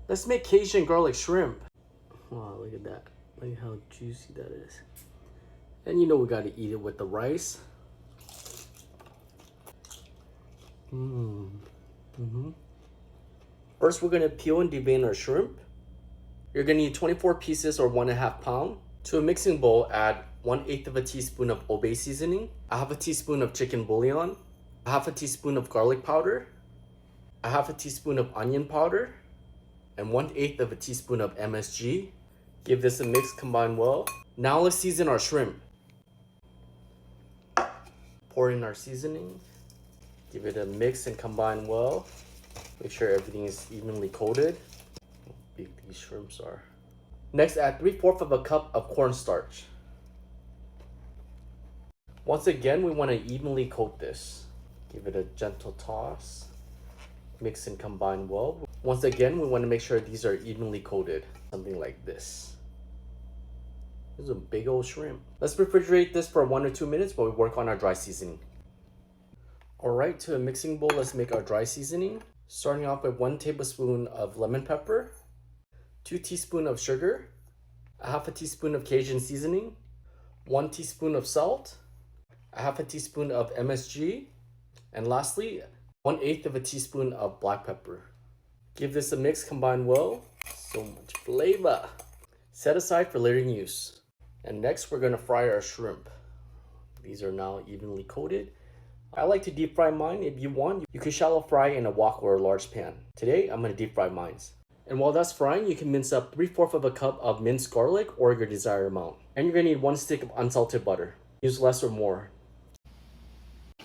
Let's make Cajun garlic shrimp. Wow, look at that. Look how juicy that is. And you know we gotta eat it with the rice. First, we're gonna peel and devein our shrimp. You're gonna need 24 pieces or 1.5 pounds. To a mixing bowl, add 1/8 of a teaspoon of Obey seasoning, 1/2 teaspoon of chicken bouillon, 1/2 teaspoon of garlic powder, 1/2 teaspoon of onion powder, and 1/8 of a teaspoon of MSG. Give this a mix, combine well. Now let's season our shrimp. Pour in our seasoning. Give it a mix and combine well. Make sure everything is evenly coated. How big these shrimps are. Next, add 3/4 of a cup of cornstarch. Once again, we want to evenly coat this. Give it a gentle toss. Mix and combine well. Once again, we want to make sure these are evenly coated. Something like this. This is a big old shrimp. Let's refrigerate this for 1 or 2 minutes while we work on our dry seasoning. Alright, to a mixing bowl, let's make our dry seasoning. Starting off with 1 tablespoon of lemon pepper, 2 teaspoons of sugar, 1/2 teaspoon of Cajun seasoning, 1 teaspoon of salt, 1/2 teaspoon of MSG, and lastly, 1/8 of a teaspoon of black pepper. Give this a mix, combine well. So much flavor. Set aside for later use. And next, we're gonna fry our shrimp. These are now evenly coated. I like to deep fry mine. If you want, you can shallow fry in a wok or a large pan. Today, I'm gonna deep fry mine. And while that's frying, you can mince up 3/4 of a cup of minced garlic or your desired amount. And you're gonna need 1 stick of unsalted butter. Use less or more.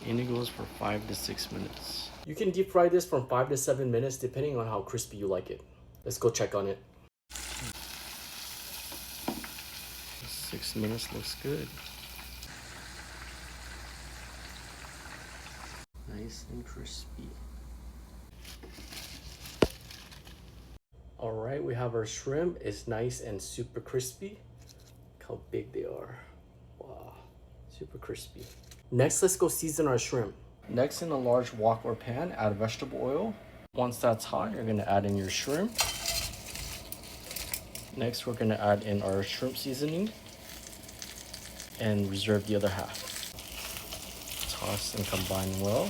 And it goes for 5 to 6 minutes. You can deep fry this from 5 to 7 minutes depending on how crispy you like it. Let's go check on it. 6 minutes looks good. Nice and crispy. Alright, we have our shrimp. It's nice and super crispy. Look how big they are. Wow, super crispy. Next, let's go season our shrimp. Next, in a large wok or pan, add vegetable oil. Once that's hot, you're gonna add in your shrimp. Next, we're gonna add in our shrimp seasoning and reserve the other half. Toss and combine well.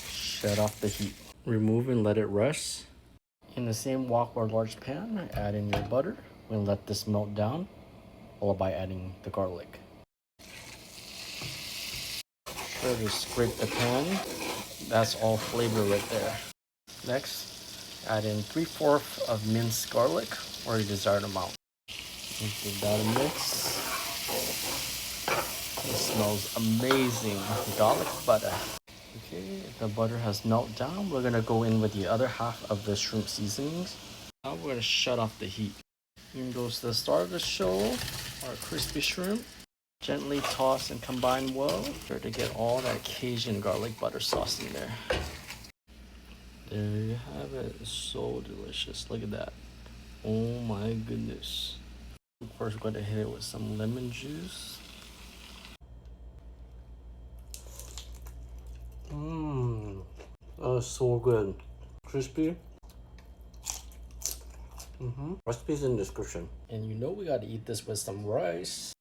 Shut off the heat. Remove and let it rest. In the same wok or large pan, add in your butter and let this melt down, followed by adding the garlic. Try to scrape the pan. That's all flavor right there. Next, add in 3/4 of minced garlic or your desired amount. Give that a mix. It smells amazing. Garlic butter. Okay, the butter has melted down. We're gonna go in with the other half of the shrimp seasonings. Now we're gonna shut off the heat. Here goes the star of the show, our crispy shrimp. Gently toss and combine well. Try to get all that Cajun garlic butter sauce in there. There you have it. It's so delicious. Look at that. Oh my goodness. Of course, we're gonna hit it with some lemon juice. Oh, so good. Crispy. Recipe's in the description. And you know we gotta eat this with some rice.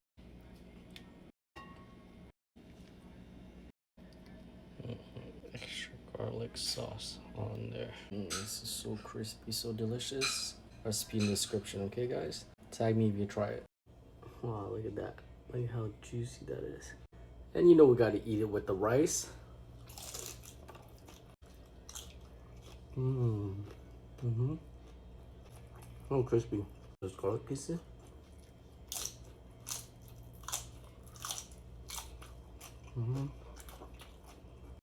Extra garlic sauce on there. This is so crispy, so delicious. Recipe in the description, okay guys? Tag me if you try it. Wow, look at that. Look how juicy that is. And you know we gotta eat it with the rice. So crispy. Those garlic pieces.